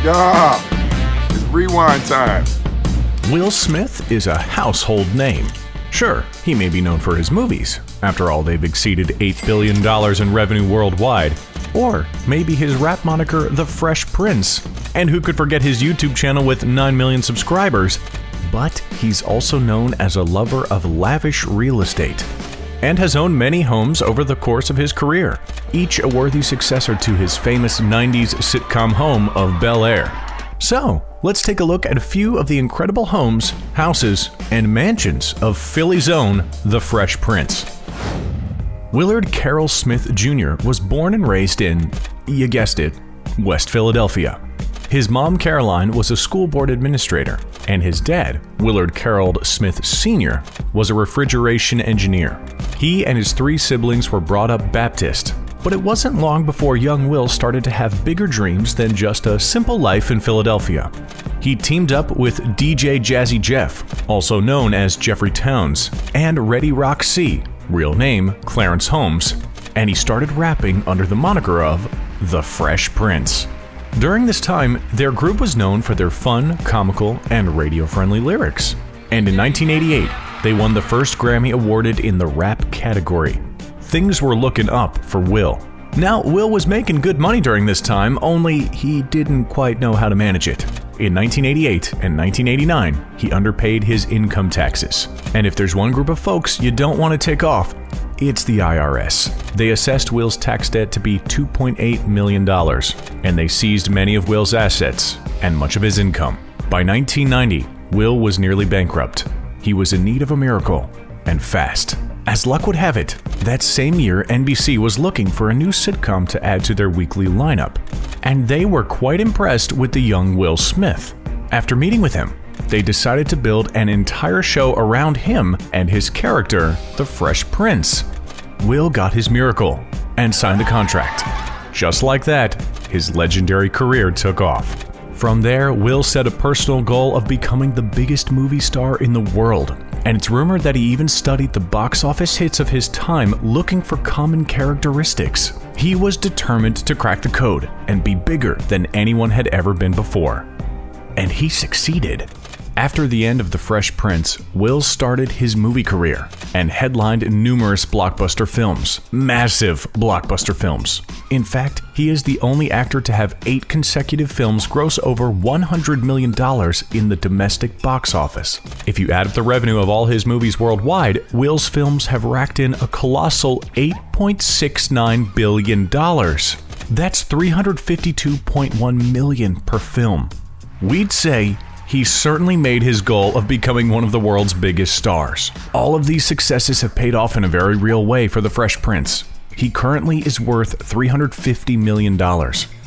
Yeah, it's rewind time. Will Smith is a household name. Sure, he may be known for his movies. After all, they've exceeded $8 billion in revenue worldwide. Or maybe his rap moniker, The Fresh Prince. And who could forget his YouTube channel with 9 million subscribers? But he's also known as a lover of lavish real estate, and has owned many homes over the course of his career, each a worthy successor to his famous 90s sitcom home of Bel Air. So, let's take a look at a few of the incredible homes, houses, and mansions of Philly's own The Fresh Prince. Willard Carroll Smith Jr. was born and raised in, you guessed it, West Philadelphia. His mom, Caroline, was a school board administrator, and his dad, Willard Carroll Smith Sr., was a refrigeration engineer. He and his 3 siblings were brought up Baptist, but it wasn't long before young Will started to have bigger dreams than just a simple life in Philadelphia. He teamed up with DJ Jazzy Jeff, also known as Jeffrey Towns, and Ready Rock C, real name Clarence Holmes, and he started rapping under the moniker of The Fresh Prince. During this time, their group was known for their fun, comical, and radio-friendly lyrics. And in 1988, they won the first Grammy awarded in the rap category. Things were looking up for Will. Now, Will was making good money during this time, only he didn't quite know how to manage it. In 1988 and 1989, he underpaid his income taxes. And if there's one group of folks you don't want to tick off, it's the IRS. They assessed Will's tax debt to be $2.8 million, and they seized many of Will's assets and much of his income. By 1990, Will was nearly bankrupt. He was in need of a miracle, and fast. As luck would have it, that same year NBC was looking for a new sitcom to add to their weekly lineup, and they were quite impressed with the young Will Smith. After meeting with him, they decided to build an entire show around him and his character, the Fresh Prince. Will got his miracle and signed the contract. Just like that, his legendary career took off. From there, Will set a personal goal of becoming the biggest movie star in the world, and it's rumored that he even studied the box office hits of his time looking for common characteristics. He was determined to crack the code and be bigger than anyone had ever been before. And he succeeded. After the end of The Fresh Prince, Will started his movie career and headlined numerous blockbuster films. Massive blockbuster films. In fact, he is the only actor to have 8 consecutive films gross over $100 million in the domestic box office. If you add up the revenue of all his movies worldwide, Will's films have racked in a colossal $8.69 billion. That's $352.1 million per film. We'd say he certainly made his goal of becoming one of the world's biggest stars. All of these successes have paid off in a very real way for the Fresh Prince. He currently is worth $350 million.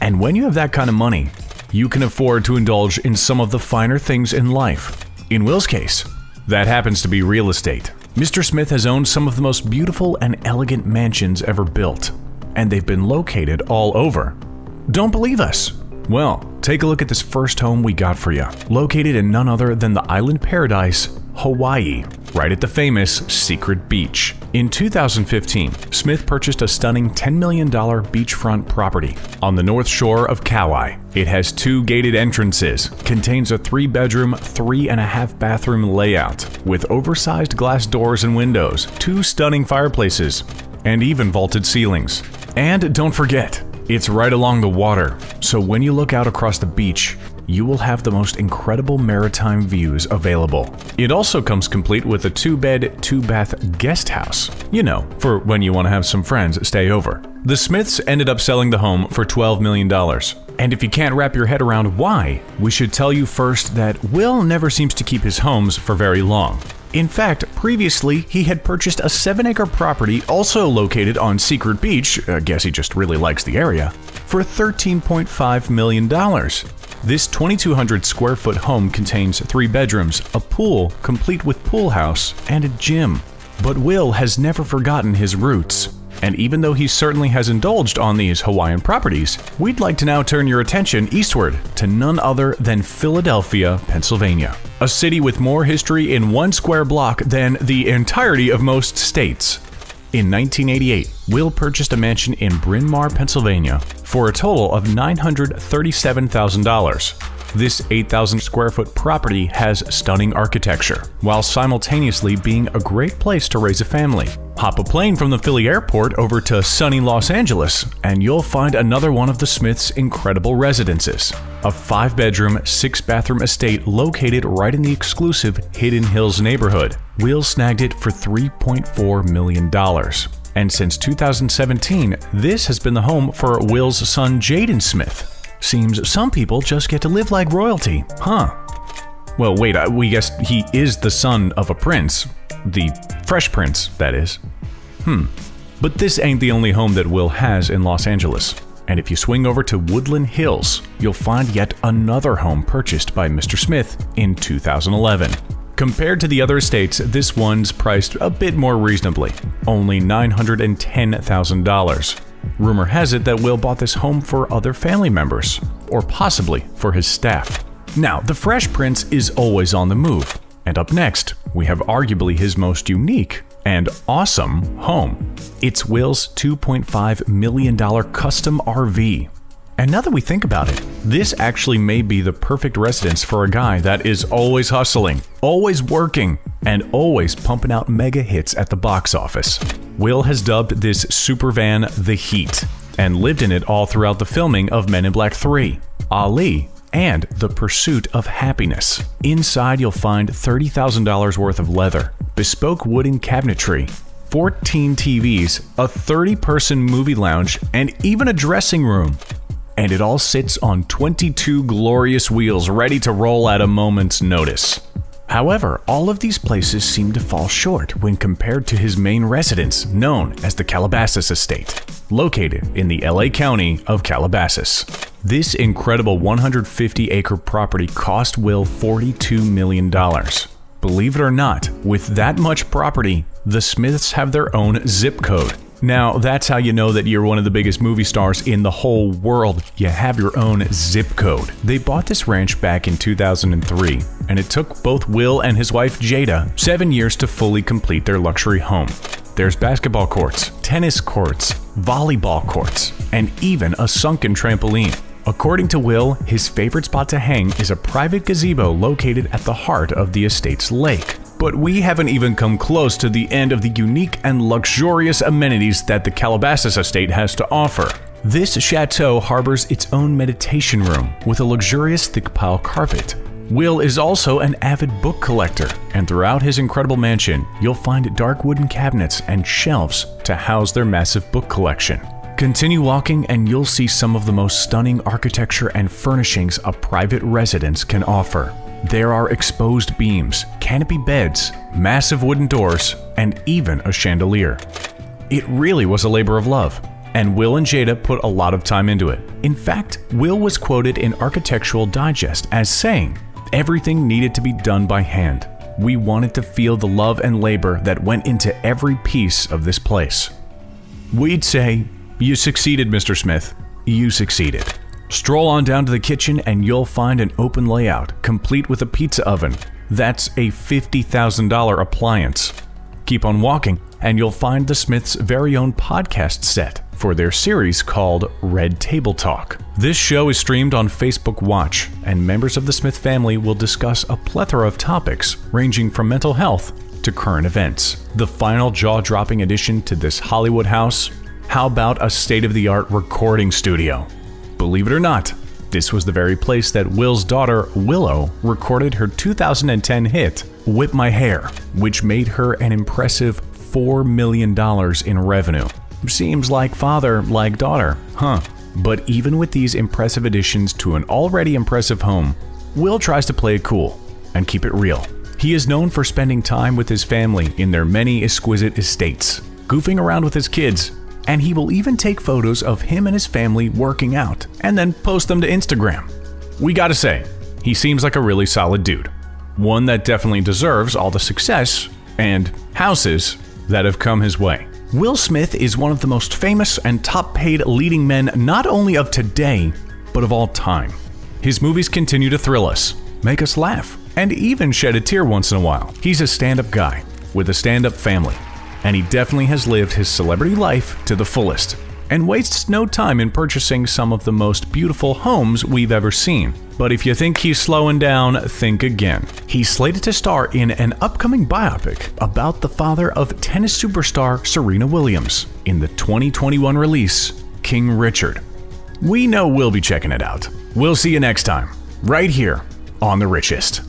And when you have that kind of money, you can afford to indulge in some of the finer things in life. In Will's case, that happens to be real estate. Mr. Smith has owned some of the most beautiful and elegant mansions ever built, and they've been located all over. Don't believe us? Well, take a look at this first home we got for you, located in none other than the island paradise, Hawaii, right at the famous Secret Beach. In 2015, Smith purchased a stunning $10 million beachfront property on the north shore of Kauai. It has 2 gated entrances, contains a 3-bedroom, 3.5-bathroom layout, with oversized glass doors and windows, 2 stunning fireplaces, and even vaulted ceilings. And don't forget, it's right along the water, so when you look out across the beach, you will have the most incredible maritime views available. It also comes complete with a 2-bed, 2-bath guest house. You know, for when you want to have some friends stay over. The Smiths ended up selling the home for $12 million. And if you can't wrap your head around why, we should tell you first that Will never seems to keep his homes for very long. In fact, previously, he had purchased a 7-acre property also located on Secret Beach, I guess he just really likes the area, for $13.5 million. This 2,200 square foot home contains 3 bedrooms, a pool complete with pool house, and a gym. But Will has never forgotten his roots. And even though he certainly has indulged on these Hawaiian properties, we'd like to now turn your attention eastward to none other than Philadelphia, Pennsylvania. A city with more history in 1 square block than the entirety of most states. In 1988, Will purchased a mansion in Bryn Mawr, Pennsylvania, for a total of $937,000. This 8,000 square foot property has stunning architecture, while simultaneously being a great place to raise a family. Hop a plane from the Philly airport over to sunny Los Angeles, and you'll find another one of the Smiths' incredible residences. A 5-bedroom, 6-bathroom estate located right in the exclusive Hidden Hills neighborhood. Will snagged it for $3.4 million. And since 2017, this has been the home for Will's son Jaden Smith. Seems some people just get to live like royalty, huh? Well, wait, we guess he is the son of a prince. The Fresh Prince, that is. But this ain't the only home that Will has in Los Angeles. And if you swing over to Woodland Hills, you'll find yet another home purchased by Mr. Smith in 2011. Compared to the other estates, this one's priced a bit more reasonably, only $910,000. Rumor has it that Will bought this home for other family members, or possibly for his staff. Now, the Fresh Prince is always on the move, and up next, we have arguably his most unique and awesome home. It's Will's $2.5 million custom RV. And now that we think about it, this actually may be the perfect residence for a guy that is always hustling, always working, and always pumping out mega hits at the box office. Will has dubbed this super van the Heat, and lived in it all throughout the filming of Men in Black 3, Ali, and The Pursuit of Happiness. Inside you'll find $30,000 worth of leather, bespoke wooden cabinetry, 14 TVs, a 30-person movie lounge, and even a dressing room. And it all sits on 22 glorious wheels ready to roll at a moment's notice. However, all of these places seem to fall short when compared to his main residence, known as the Calabasas Estate, located in the LA County of Calabasas. This incredible 150-acre property cost Will $42 million. Believe it or not, with that much property, the Smiths have their own zip code. Now, that's how you know that you're one of the biggest movie stars in the whole world. You have your own zip code. They bought this ranch back in 2003, and it took both Will and his wife Jada 7 years to fully complete their luxury home. There's basketball courts, tennis courts, volleyball courts, and even a sunken trampoline. According to Will, his favorite spot to hang is a private gazebo located at the heart of the estate's lake. But we haven't even come close to the end of the unique and luxurious amenities that the Calabasas estate has to offer. This chateau harbors its own meditation room with a luxurious thick pile carpet. Will is also an avid book collector, and throughout his incredible mansion, you'll find dark wooden cabinets and shelves to house their massive book collection. Continue walking and you'll see some of the most stunning architecture and furnishings a private residence can offer. There are exposed beams, canopy beds, massive wooden doors, and even a chandelier. It really was a labor of love, and Will and Jada put a lot of time into it. In fact, Will was quoted in Architectural Digest as saying, "Everything needed to be done by hand. We wanted to feel the love and labor that went into every piece of this place." We'd say, "You succeeded, Mr. Smith. You succeeded." Stroll on down to the kitchen and you'll find an open layout, complete with a pizza oven. That's a $50,000 appliance. Keep on walking and you'll find the Smiths' very own podcast set for their series called Red Table Talk. This show is streamed on Facebook Watch, and members of the Smith family will discuss a plethora of topics ranging from mental health to current events. The final jaw-dropping addition to this Hollywood house? How about a state-of-the-art recording studio? Believe it or not, this was the very place that Will's daughter, Willow, recorded her 2010 hit, Whip My Hair, which made her an impressive $4 million in revenue. Seems like father, like daughter, huh? But even with these impressive additions to an already impressive home, Will tries to play it cool and keep it real. He is known for spending time with his family in their many exquisite estates, goofing around with his kids, and he will even take photos of him and his family working out and then post them to Instagram. We gotta say, he seems like a really solid dude. One that definitely deserves all the success and houses that have come his way. Will Smith is one of the most famous and top-paid leading men not only of today, but of all time. His movies continue to thrill us, make us laugh, and even shed a tear once in a while. He's a stand-up guy with a stand-up family. and he definitely has lived his celebrity life to the fullest, and wastes no time in purchasing some of the most beautiful homes we've ever seen. But if you think he's slowing down, think again. He's slated to star in an upcoming biopic about the father of tennis superstar Serena Williams in the 2021 release, King Richard. We know we'll be checking it out. We'll see you next time, right here on The Richest.